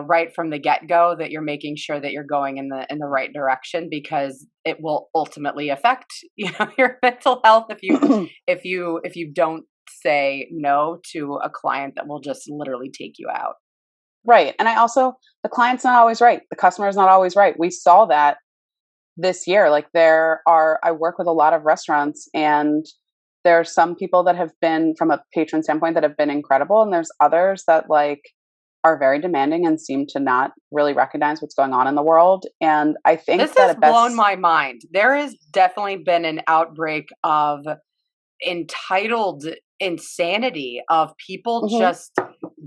right from the get-go, that you're making sure that you're going in the right direction, because it will ultimately affect, your mental health if you don't say no to a client that will just literally take you out. Right. And the client's not always right. The customer is not always right. We saw that this year. Like, I work with a lot of restaurants, and there are some people that have been, from a patron standpoint, that have been incredible. And there's others that like are very demanding and seem to not really recognize what's going on in the world. And I think this has blown my mind. There has definitely been an outbreak of entitled insanity of people just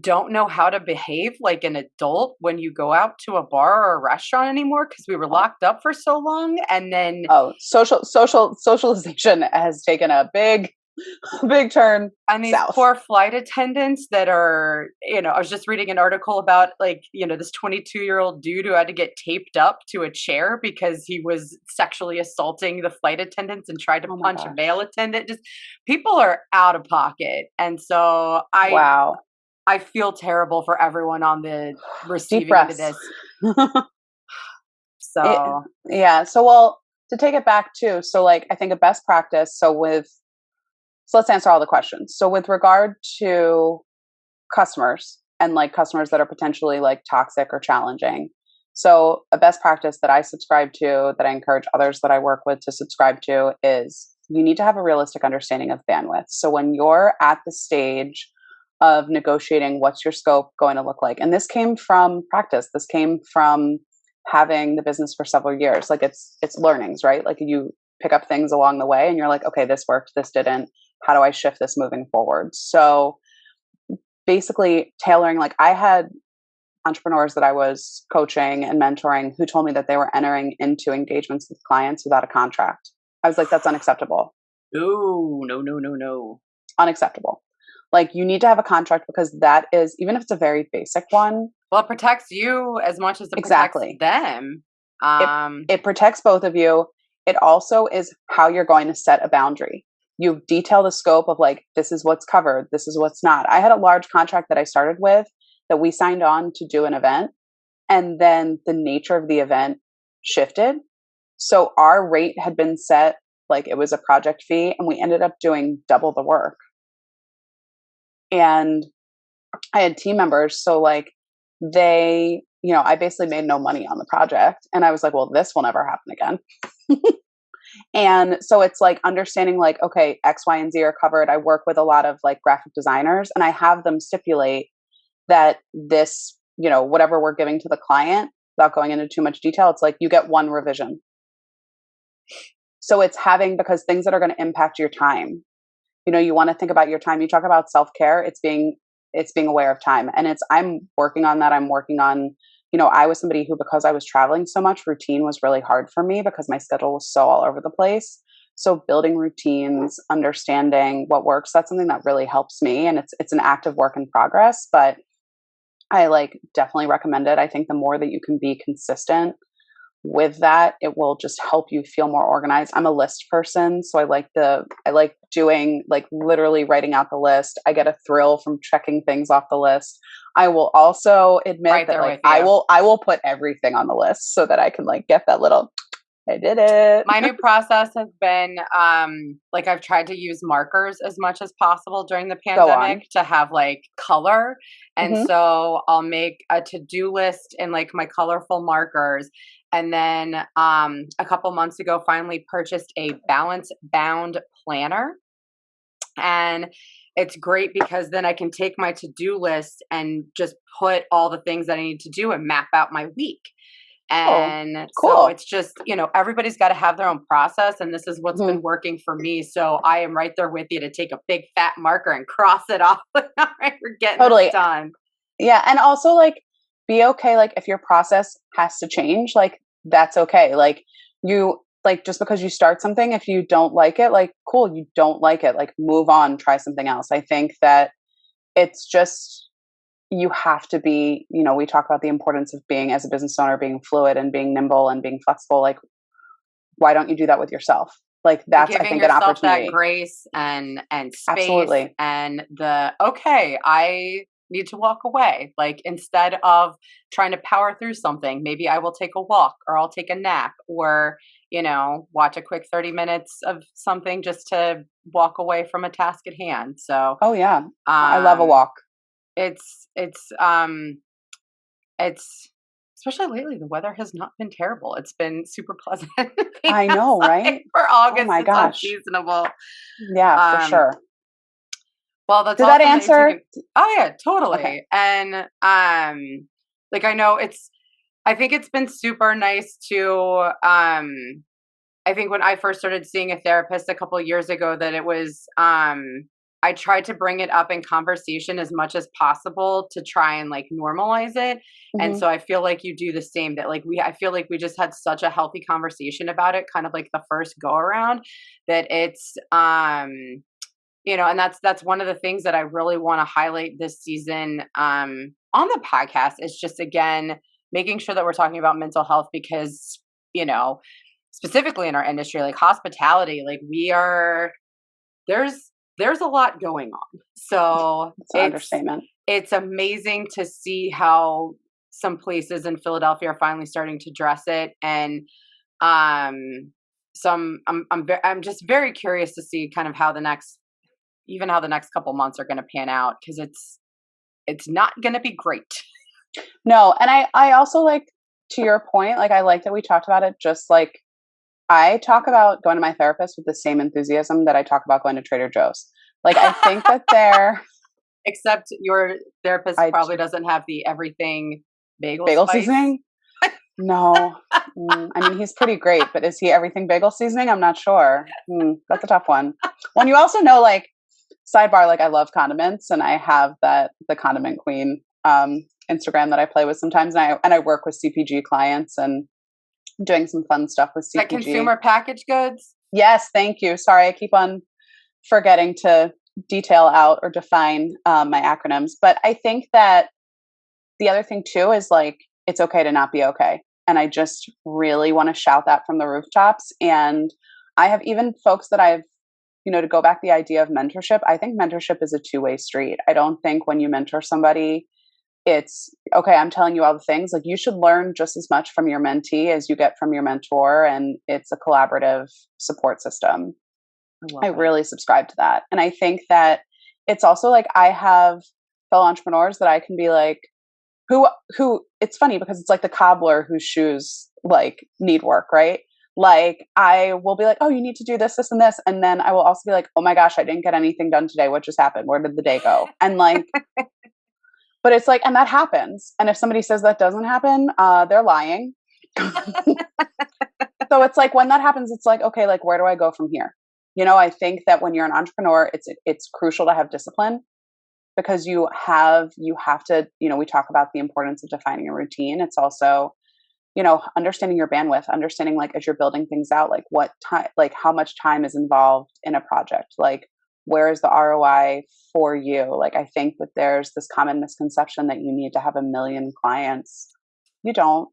don't know how to behave like an adult when you go out to a bar or a restaurant anymore, because we were locked up for so long. And then socialization has taken a big turn. And these south. Poor flight attendants that are, I was just reading an article about like, this 22-year-old dude who had to get taped up to a chair because he was sexually assaulting the flight attendants and tried to punch a male attendant. Just, people are out of pocket. And so I feel terrible for everyone on the receiving end of this. So well, to take it back too, so like, I think a best practice, so let's answer all the questions. So with regard to customers, and like customers that are potentially like toxic or challenging, so a best practice that I subscribe to, that I encourage others that I work with to subscribe to, is you need to have a realistic understanding of bandwidth. So when you're at the stage of negotiating what's your scope going to look like, and this came from practice, this came from having the business for several years, like it's learnings, right? Like, you pick up things along the way and you're like, okay, this worked, this didn't. How do I shift this moving forward? So basically tailoring, like, I had entrepreneurs that I was coaching and mentoring who told me that they were entering into engagements with clients without a contract. I was like, that's unacceptable. Oh, no. Unacceptable. Like, you need to have a contract, because that is, even if it's a very basic one. Well, it protects you as much as it protects them. It protects both of you. It also is how you're going to set a boundary. You detail the scope of like, this is what's covered, this is what's not. I had a large contract that I started with that we signed on to do an event, and then the nature of the event shifted. So our rate had been set, like it was a project fee, and we ended up doing double the work. And I had team members, so like they, I basically made no money on the project. And I was like, well, this will never happen again. And so it's like understanding like, okay, X, Y, and Z are covered. I work with a lot of like graphic designers, and I have them stipulate that this, whatever we're giving to the client, without going into too much detail, it's like you get one revision. So it's because things that are going to impact your time, you want to think about your time. You talk about self-care. It's being aware of time. And I'm working on that. I'm working on, I was somebody who, because I was traveling so much, routine was really hard for me because my schedule was so all over the place. So building routines, understanding what works, that's something that really helps me. And it's an active work in progress, but I like definitely recommend it. I think the more that you can be consistent with that, it will just help you feel more organized. I'm a list person, so I like doing, like, literally writing out the list. I get a thrill from checking things off the list. I will also admit that like I will put everything on the list so that I can like get that little, I did it. My new process has been like I've tried to use markers as much as possible during the pandemic to have like color. And so I'll make a to-do list in like my colorful markers. And then a couple months ago, finally purchased a balance bound planner. And it's great because then I can take my to-do list and just put all the things that I need to do and map out my week. And so it's just, everybody's got to have their own process. And this is what's been working for me. So I am right there with you to take a big fat marker and cross it off. All right, we're getting this done. Yeah. And also like be okay. Like if your process has to change, like that's okay. Like just because you start something, if you don't like it, like cool, you don't like it, like move on, try something else. I think that it's just, you have to be, we talk about the importance of being, as a business owner, being fluid and being nimble and being flexible. Like, why don't you do that with yourself? Like that's, I think, an opportunity. That grace and space. Absolutely. And I need to walk away. Like instead of trying to power through something, maybe I will take a walk or I'll take a nap or, watch a quick 30 minutes of something just to walk away from a task at hand. So, I love a walk. It's especially lately, the weather has not been terrible. It's been super pleasant. I know, right? For August, oh my gosh, it's unseasonable. Yeah, for sure. Well, that's did that answer? Oh yeah, totally. Okay. And like I think it's been super nice to I think when I first started seeing a therapist a couple of years ago, that it was I tried to bring it up in conversation as much as possible to try and like normalize it. And so I feel like you do the same, that like I feel like we just had such a healthy conversation about it, kind of like the first go around, that it's, and that's one of the things that I really want to highlight this season on the podcast, is just, again, making sure that we're talking about mental health because, specifically in our industry, like hospitality, like there's a lot going on. So it's an understatement. It's amazing to see how some places in Philadelphia are finally starting to address it. And I'm just very curious to see kind of how the next couple months are going to pan out, because it's not going to be great. No. And I also, like, to your point, like, I like that we talked about it, just like I talk about going to my therapist with the same enthusiasm that I talk about going to Trader Joe's. Like, I think that they're... Except your therapist probably doesn't have the everything bagel seasoning? No. I mean, he's pretty great, but is he everything bagel seasoning? I'm not sure. That's a tough one. Well, you also know, like, sidebar, like, I love condiments, and I have the Condiment Queen Instagram that I play with sometimes, and I work with CPG clients and doing some fun stuff with CPG. Like consumer packaged goods? Yes, thank you. Sorry, I keep on forgetting to detail out or define my acronyms. But I think that the other thing too is, like, it's okay to not be okay. And I just really want to shout that from the rooftops. And I have even folks that I've, to go back the idea of mentorship, I think mentorship is a two-way street. I don't think when you mentor somebody it's okay, I'm telling you all the things. Like, you should learn just as much from your mentee as you get from your mentor. And it's a collaborative support system. I really subscribe to that. And I think that it's also like, I have fellow entrepreneurs that I can be like, who it's funny because it's like the cobbler whose shoes like need work, right? Like, I will be like, oh, you need to do this, this, and this. And then I will also be like, oh my gosh, I didn't get anything done today. What just happened? Where did the day go? And like, but it's like, and that happens. And if somebody says that doesn't happen, they're lying. So it's like, when that happens, it's like, okay, like, where do I go from here? You know, I think that when you're an entrepreneur, it's crucial to have discipline, because you have to, you know, we talk about the importance of defining a routine. It's also, you know, understanding your bandwidth, understanding like, as you're building things out, like what time, like how much time is involved in a project, like where is the ROI for you? Like, I think that there's this common misconception that you need to have 1 million clients. You don't,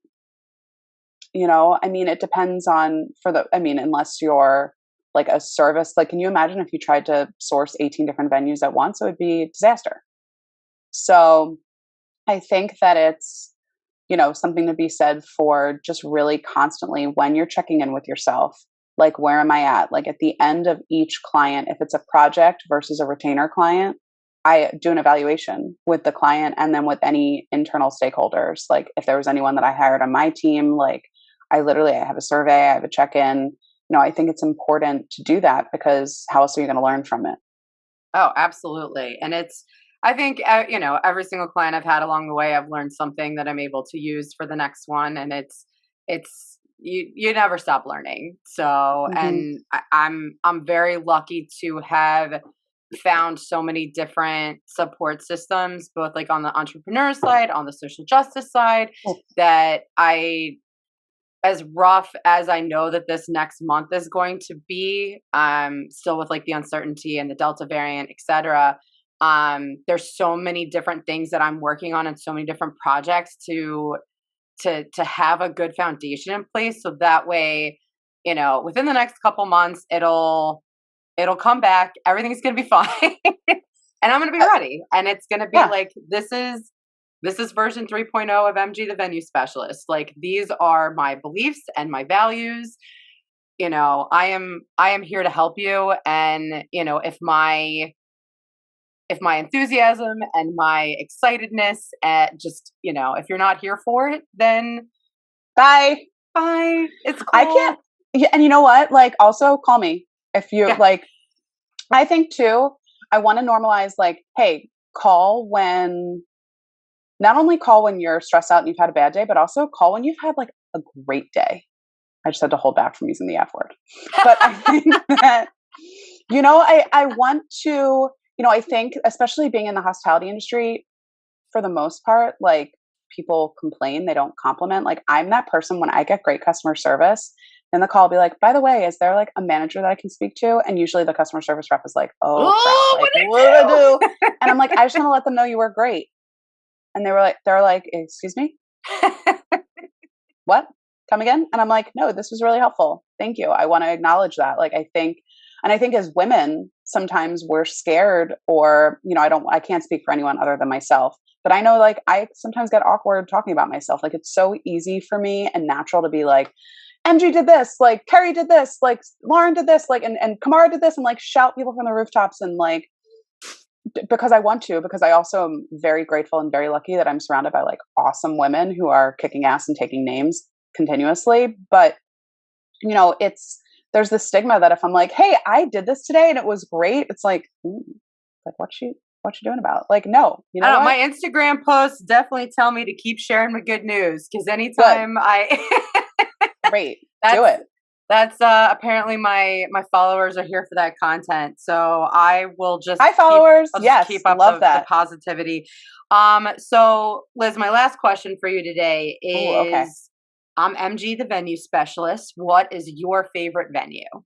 you know, I mean, it depends on unless you're like a service, like, can you imagine if you tried to source 18 different venues at once? It would be a disaster. So I think that it's, you know, something to be said for just really constantly, when you're checking in with yourself, like, where am I at? Like, at the end of each client, if it's a project versus a retainer client, I do an evaluation with the client and then with any internal stakeholders. Like, if there was anyone that I hired on my team, like, I have a survey, I have a check-in. You know, I think it's important to do that, because how else are you going to learn from it? Oh, absolutely. And I think, you know, every single client I've had along the way, I've learned something that I'm able to use for the next one. And you never stop learning. So, Mm-hmm. and I'm very lucky to have found so many different support systems, both like on the entrepreneur side, on the social justice side, that as rough as I know that this next month is going to be, still with like the uncertainty and the Delta variant, et cetera. There's so many different things that I'm working on and so many different projects to have a good foundation in place. So that way, you know, within the next couple months, it'll come back. Everything's going to be fine. And I'm going to be ready. And it's going to be like, this is version 3.0 of MG, the venue specialist. Like, these are my beliefs and my values. You know, I am here to help you. And, you know, if my enthusiasm and my excitedness just, you know, if you're not here for it, then bye. It's cool. I can't. Yeah, and you know what? Like, also call me if you like. I think too, I want to normalize, like, hey, not only call when you're stressed out and you've had a bad day, but also call when you've had like a great day. I just had to hold back from using the F word. But I think that, you know, I want to, you know, I think especially being in the hospitality industry, for the most part, like, people complain, they don't compliment. Like, I'm that person, when I get great customer service, then the call will be like, by the way, is there like a manager that I can speak to? And usually the customer service rep is like, oh crap, like, what do I do? And I'm like, I just want to let them know you were great. And they're like, excuse me? What? Come again? And I'm like, no, this was really helpful. Thank you. I want to acknowledge that. Like, I think as women, sometimes we're scared, or, you know, I can't speak for anyone other than myself, but I know, like, I sometimes get awkward talking about myself. Like, it's so easy for me and natural to be like, MG did this, like, Carrie did this, like, Lauren did this, like, and Kamara did this, and like shout people from the rooftops, and like, because I want to, because I also am very grateful and very lucky that I'm surrounded by like awesome women who are kicking ass and taking names continuously. But, you know, there's this stigma that if I'm like, hey, I did this today and it was great, it's like, like, what you doing about it? Like, no, you know, my Instagram posts definitely tell me to keep sharing my good news, because anytime great, do it. That's apparently my followers are here for that content. So I will just hi followers. Keep up the positivity. So Liz, my last question for you today is, I'm MG, the venue specialist. What is your favorite venue? Oh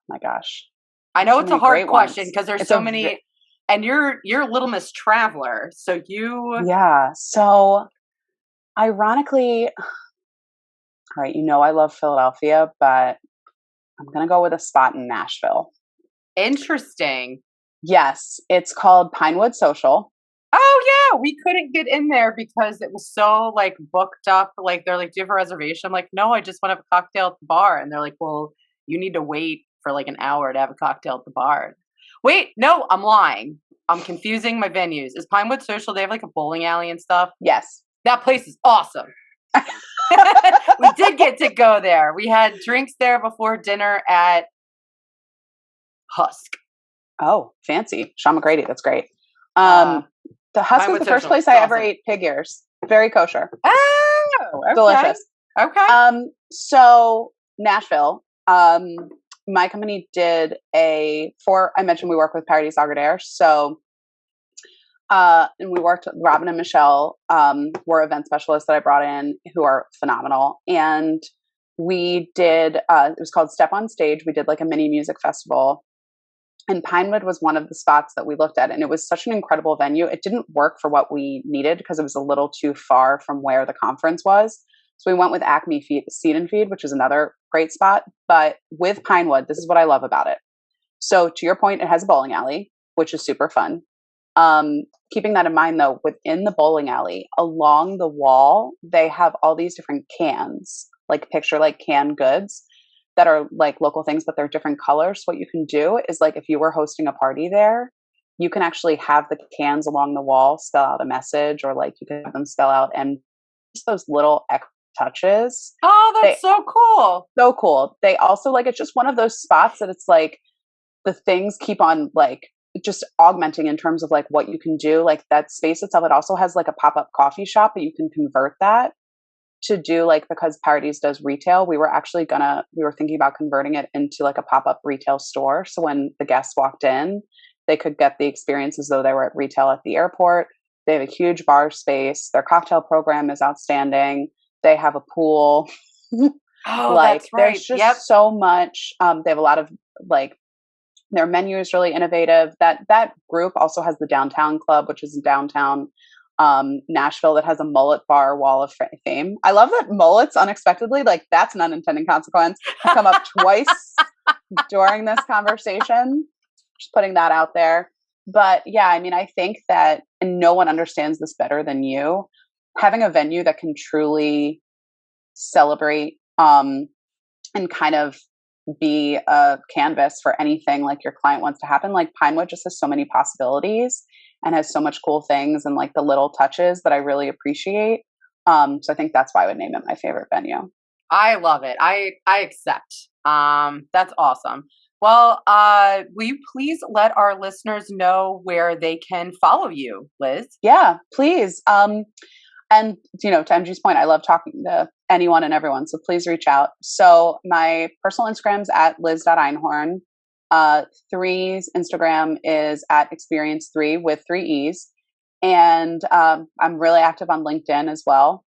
my gosh. I know it's a hard question because there's so many, and you're Little Miss Traveler. So so ironically, all right, you know, I love Philadelphia, but I'm going to go with a spot in Nashville. Interesting. Yes. It's called Pinewood Social. Oh yeah, we couldn't get in there because it was so like booked up. Like they're like, "Do you have a reservation?" I'm like, "No, I just want to have a cocktail at the bar." And they're like, "Well, you need to wait for like an hour to have a cocktail at the bar." Wait, no, I'm lying. I'm confusing my venues. Is Pinewood Social? They have like a bowling alley and stuff. Yes. That place is awesome. We did get to go there. We had drinks there before dinner at Husk. Oh, fancy. Sean McGrady. That's great. Uh, The Husk was Pinewood the first Social. place It's I ever awesome. ate pig ears. Very kosher. Oh, okay. Delicious. Okay. So Nashville, my company did I mentioned we work with Paradis Agradeur. So, and we worked with Robin and Michelle, were event specialists that I brought in who are phenomenal. And we did, it was called Step on Stage. We did like a mini music festival. And Pinewood was one of the spots that we looked at. And it was such an incredible venue. It didn't work for what we needed because it was a little too far from where the conference was. So we went with Acme Seed and Feed, which is another great spot. But with Pinewood, this is what I love about it. So to your point, it has a bowling alley, which is super fun. Keeping that in mind, though, within the bowling alley, along the wall, they have all these different cans, like picture like canned goods that are like local things, but they're different colors. So what you can do is like if you were hosting a party there, you can actually have the cans along the wall spell out a message, or like you can have them spell out, and just those little extra touches. Oh, that's so cool. So cool. They also like, it's just one of those spots that it's like the things keep on like just augmenting in terms of like what you can do. Like that space itself, it also has like a pop-up coffee shop that you can convert that to do, like, because Paradis does retail, we were thinking about converting it into like a pop-up retail store. So when the guests walked in, they could get the experience as though they were at retail at the airport. They have a huge bar space. Their cocktail program is outstanding. They have a pool. Oh, Like that's right. there's just so much. They have a lot of like, their menu is really innovative. That group also has the Downtown Club, which is in downtown Nashville, that has a mullet bar wall of fame. I love that mullets unexpectedly, like that's an unintended consequence, have come up twice during this conversation. Just putting that out there. But yeah, I mean, I think that, and no one understands this better than you, having a venue that can truly celebrate and kind of be a canvas for anything like your client wants to happen. Like Pinewood just has so many possibilities and has so much cool things and like the little touches that I really appreciate. So I think that's why I would name it my favorite venue. I love it. I accept. That's awesome. Well, will you please let our listeners know where they can follow you, Liz? Yeah, please. And, you know, to MG's point, I love talking to anyone and everyone. So please reach out. So my personal Instagram's at liz.einhorn. Three's Instagram is at experience3 with 3 E's. And I'm really active on LinkedIn as well.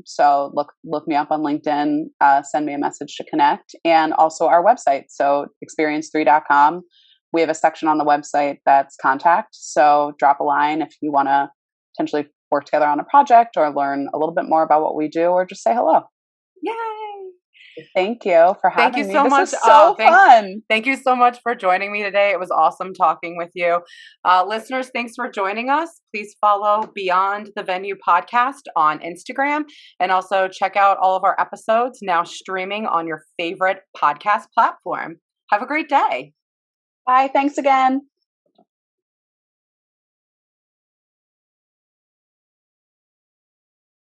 So look me up on LinkedIn, send me a message to connect, and also our website. So experience3.com. We have a section on the website that's contact. So drop a line if you want to potentially work together on a project or learn a little bit more about what we do, or just say hello. Yay! Thank you for having me. Thank you so much. This is so fun. Thank you so much for joining me today. It was awesome talking with you. Listeners, thanks for joining us. Please follow Beyond the Venue podcast on Instagram, and also check out all of our episodes now streaming on your favorite podcast platform. Have a great day. Bye. Thanks again.